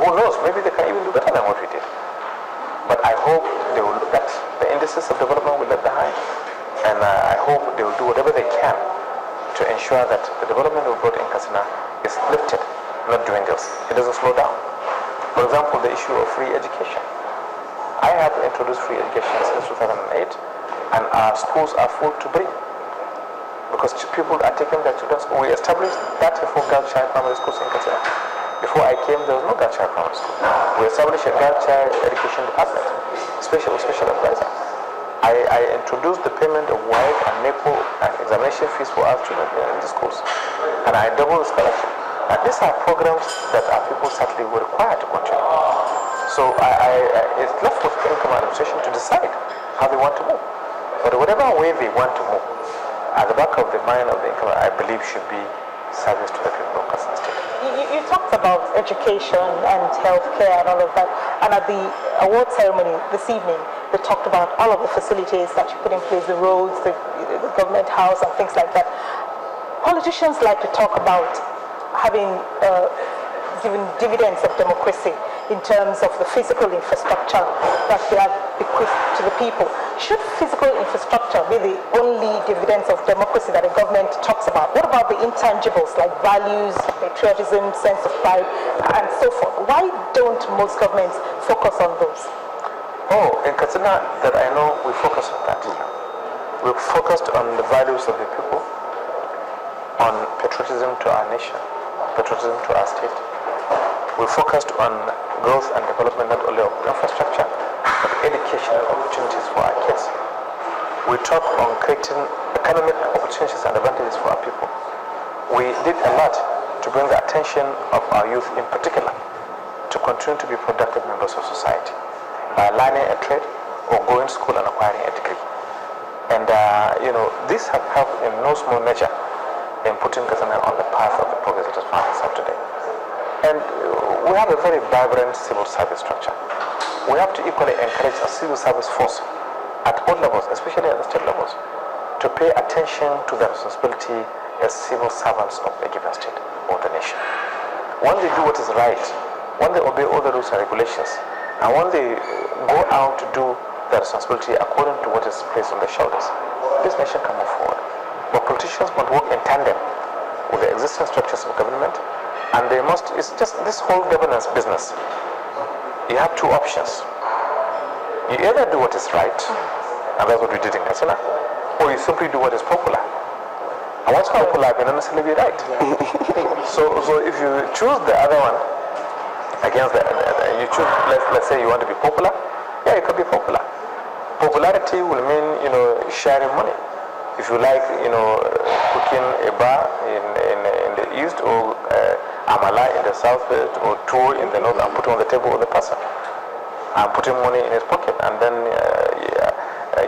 who knows, maybe they can even do better than what we did. But I hope they will look at the indices of development we left behind, and I hope they will do whatever they can to ensure that the development we brought in Katsina is lifted, not dwindles. It doesn't slow down. For example, the issue of free education. I have introduced free education since 2008, and our schools are full to brim because people are taking their children. We established 34 girl child primary schools in Katsina. Before I came, there was no girl child primary school. We established a girl child education department, special advisor. I introduced the payment of WIDE and NEPO and examination fees for our children in the schools, and I doubled the scholarship. And these are programs that our people certainly were required to continue. So it's left with income administration to decide how they want to move. But whatever way they want to move, at the back of the mind of the income, I believe should be service to the people of Katsina State. You talked about education and healthcare and all of that, and at the award ceremony this evening, they talked about all of the facilities that you put in place, the roads, the government house and things like that. Politicians like to talk about having given dividends of democracy in terms of the physical infrastructure that they have bequeathed to the people. Should physical infrastructure be the only dividends of democracy that a government talks about? What about the intangibles like values, patriotism, sense of pride, and so forth? Why don't most governments focus on those? Oh, in Katsina, that I know, we focus on that. We're focused on the values of the people, on patriotism to our nation, patriotism to our state. We focused on growth and development not only of infrastructure, but educational opportunities for our kids. We talk on creating economic opportunities and advantages for our people. We did a lot to bring the attention of our youth in particular to continue to be productive members of society by learning a trade or going to school and acquiring a degree. And these have helped in no small measure in putting Katsina on the path of the progress it has found itself today. And we have a very vibrant civil service structure. We have to equally encourage a civil service force at all levels, especially at the state levels, to pay attention to their responsibility as civil servants of a given state or the nation. When they do what is right, when they obey all the rules and regulations, and when they go out to do their responsibility according to what is placed on their shoulders, this nation can move forward. But politicians must work in tandem with the existing structures of government, and they must, it's just this whole governance business. You have two options. You either do what is right, and that's what we did in Katsina, or you simply do what is popular. And what's popular may not necessarily be right. So if you choose the other one against you choose, let's say you want to be popular, yeah, you could be popular. Popularity will mean, sharing money. If you like, cooking a bar in the east, or amala in the southwest, or tour in the north, and put it on the table of the person, and putting money in his pocket, and then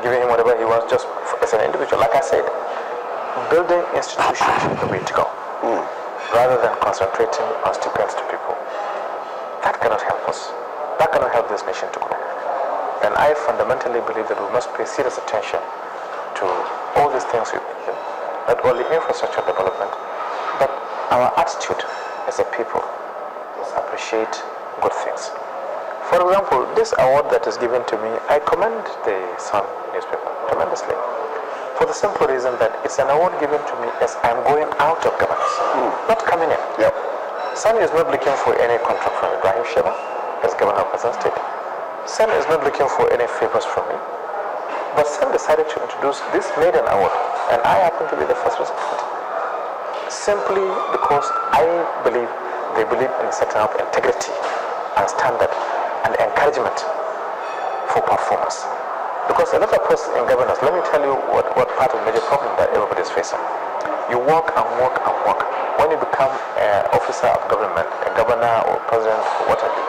giving him whatever he wants just as an individual. Like I said, building institutions is the way to go, rather than concentrating on stipends to people. That cannot help us. That cannot help this nation to grow. And I fundamentally believe that we must pay serious attention to all these things we mentioned, not only infrastructure development, but our attitude as a people is appreciate good things. For example, this award that is given to me, I commend the Sun newspaper tremendously, for the simple reason that it's an award given to me as I'm going out of governance, not coming in. Yep. Sun is not looking for any contract from Ibrahim Sheba as governor of Katsina State. Sun is not looking for any favors from me. But Sun decided to introduce this maiden award, and I happen to be the first recipient, simply because they believe in setting up integrity and standard and encouragement for performance. Because a lot of us in governance, let me tell you what part of the major problem that everybody is facing. You work and work and work. When you become an officer of government, a governor or president or whatever,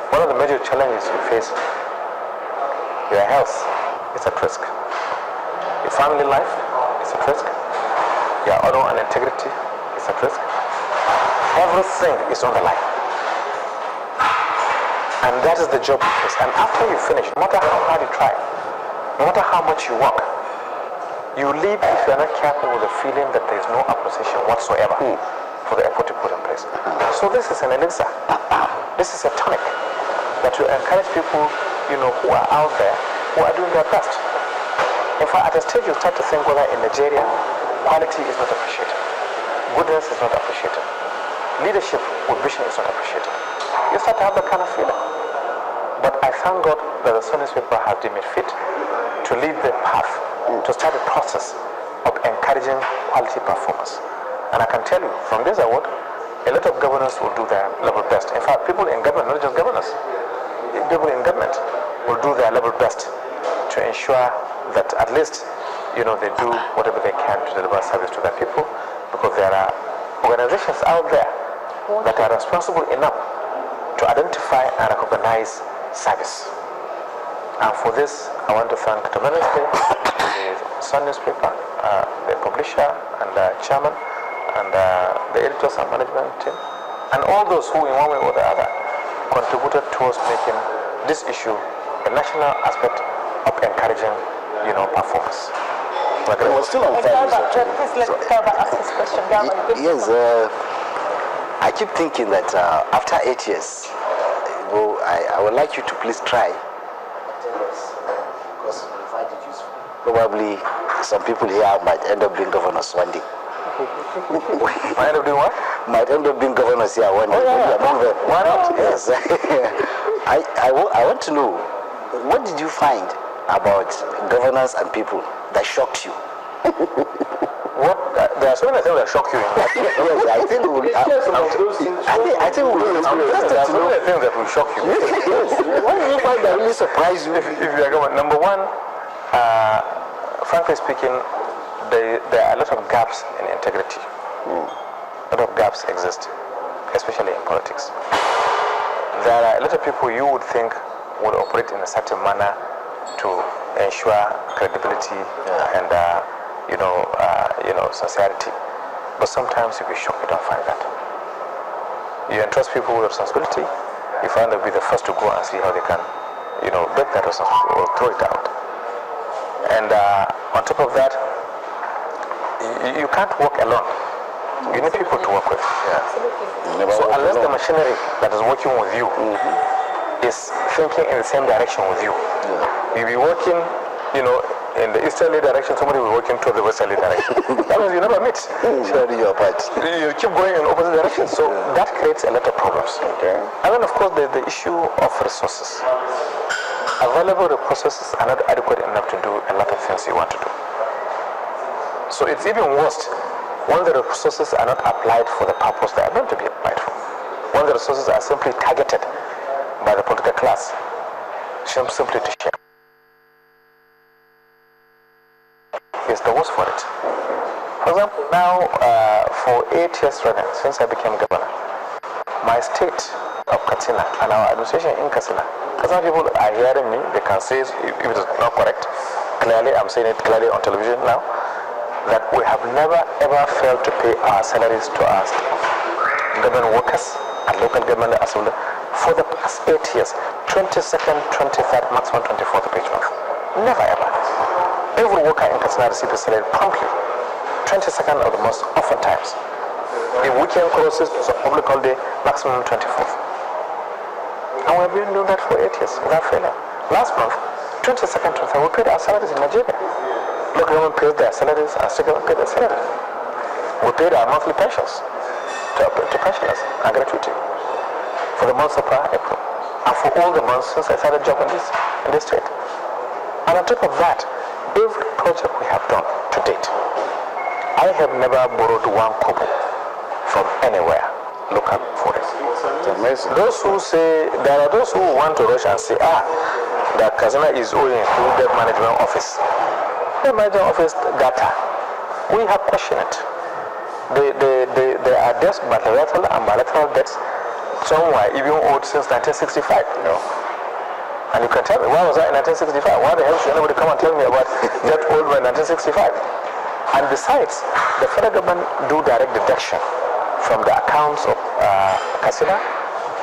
one of the major challenges you face, your health is at risk. Your family life is at risk. Your honor and integrity is at risk. Everything is on the line. And that is the job you face. And after you finish, no matter how hard you try, no matter how much you work, you leave if you're not careful with the feeling that there is no appreciation whatsoever for for the effort to put in place. So this is an elixir. This is a tonic that will encourage people, who are out there, who are doing their best. In fact, at a stage you start to think whether in Nigeria, quality is not appreciated. Goodness is not appreciated. Leadership with vision is not appreciated. You start to have that kind of feeling. But I thank God that the Sun newspaper has deemed it fit to lead the path, to start the process of encouraging quality performance. And I can tell you, from this award, a lot of governors will do their level best. In fact, people in government, not just governors, people in government will do their level best to ensure that at least, they do whatever they can to deliver service to their people, because there are organizations out there that are responsible enough to identify and recognize service. And for this, I want to thank tremendously the Sun newspaper, the publisher and the chairman, and the editors and management team, and all those who in one way or the other contributed towards making this issue a national aspect of encouraging, performance. We're still on Please let Garba ask his question. Garba, yes, I keep thinking that after 8 years, I would like you to please try. Because we find it useful. Probably some people here might end up being governors one day. Might end up doing what? Might end up being governors here one day. Among them. Why not? Yes. I want to know, what did you find about governance and people that shocked you? What? There are so many things that shock you in life. Yes, I think we'll. I think we'll. There are so many things that will shock you. Yes. What did you find that really surprised you? If you are going, number one, frankly speaking, there are a lot of gaps in integrity. A lot of gaps exist, especially in politics. There are a lot of people you would think would operate in a certain manner to ensure credibility and sincerity. But sometimes you'll be shocked you don't find that. You entrust people with responsibility, you find they'll be the first to go and see how they can, break that responsibility or throw it out. And on top of that, you can't work alone. You need people to work with. Yeah. So unless the machinery that is working with you is thinking in the same direction with you, you'll be working, in the easterly direction, somebody will be working toward the westerly direction. That means you never meet. Your part. You keep going in opposite directions. So that creates a lot of problems. Okay. And then of course there's the issue of resources. Available resources are not adequate enough to do a lot of things you want to do. So it's even worse when the resources are not applied for the purpose they are meant to be applied for. When the resources are simply targeted by the political class, simply to share. Is the worst for it. For example, now for 8 years running, since I became governor, my state of Katsina and our administration in Katsina people are hearing me, they can say if it is not correct, clearly, I'm saying it clearly on television now, that we have never ever failed to pay our salaries to our government workers and local government assembly for the past 8 years, 22nd, 23rd, maximum 24th of each month. Never ever. Every worker in Katsina receives a salary promptly, 22nd of the month, oftentimes. If weekend crosses, so public holiday, maximum 24th. And we've been doing that for 8 years without failure. Last month, 22nd, 23rd, we paid our salaries in Nigeria. Local government paid their salaries and state government paid their salaries. We paid our monthly pensions to pensioners and gratuity for the months of April and for all the months since I started job in this state. And on top of that, every project we have done to date, I have never borrowed one kobo from anywhere local for it. Those who say, there are those who want to rush and say, that Katsina is owing to the management office. The management office data, we have questioned it. There are debts, bilateral and bilateral debts, some were even owed since 1965. And you can tell me, why was that in 1965? Why the hell should anybody come and tell me about debt owed by 1965? And besides, the federal government do direct deduction from the accounts of Katsina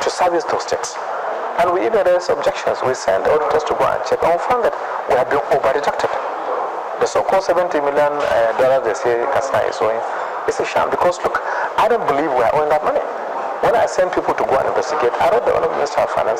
to service those debts. And we even raised objections. We sent auditors to go and check and found that we have been over-deducted. The so-called $70 million they say Katsina is owing is a sham. Because look, I don't believe we are owing that money. When I send people to go and investigate, I wrote the Honorable Minister of Finance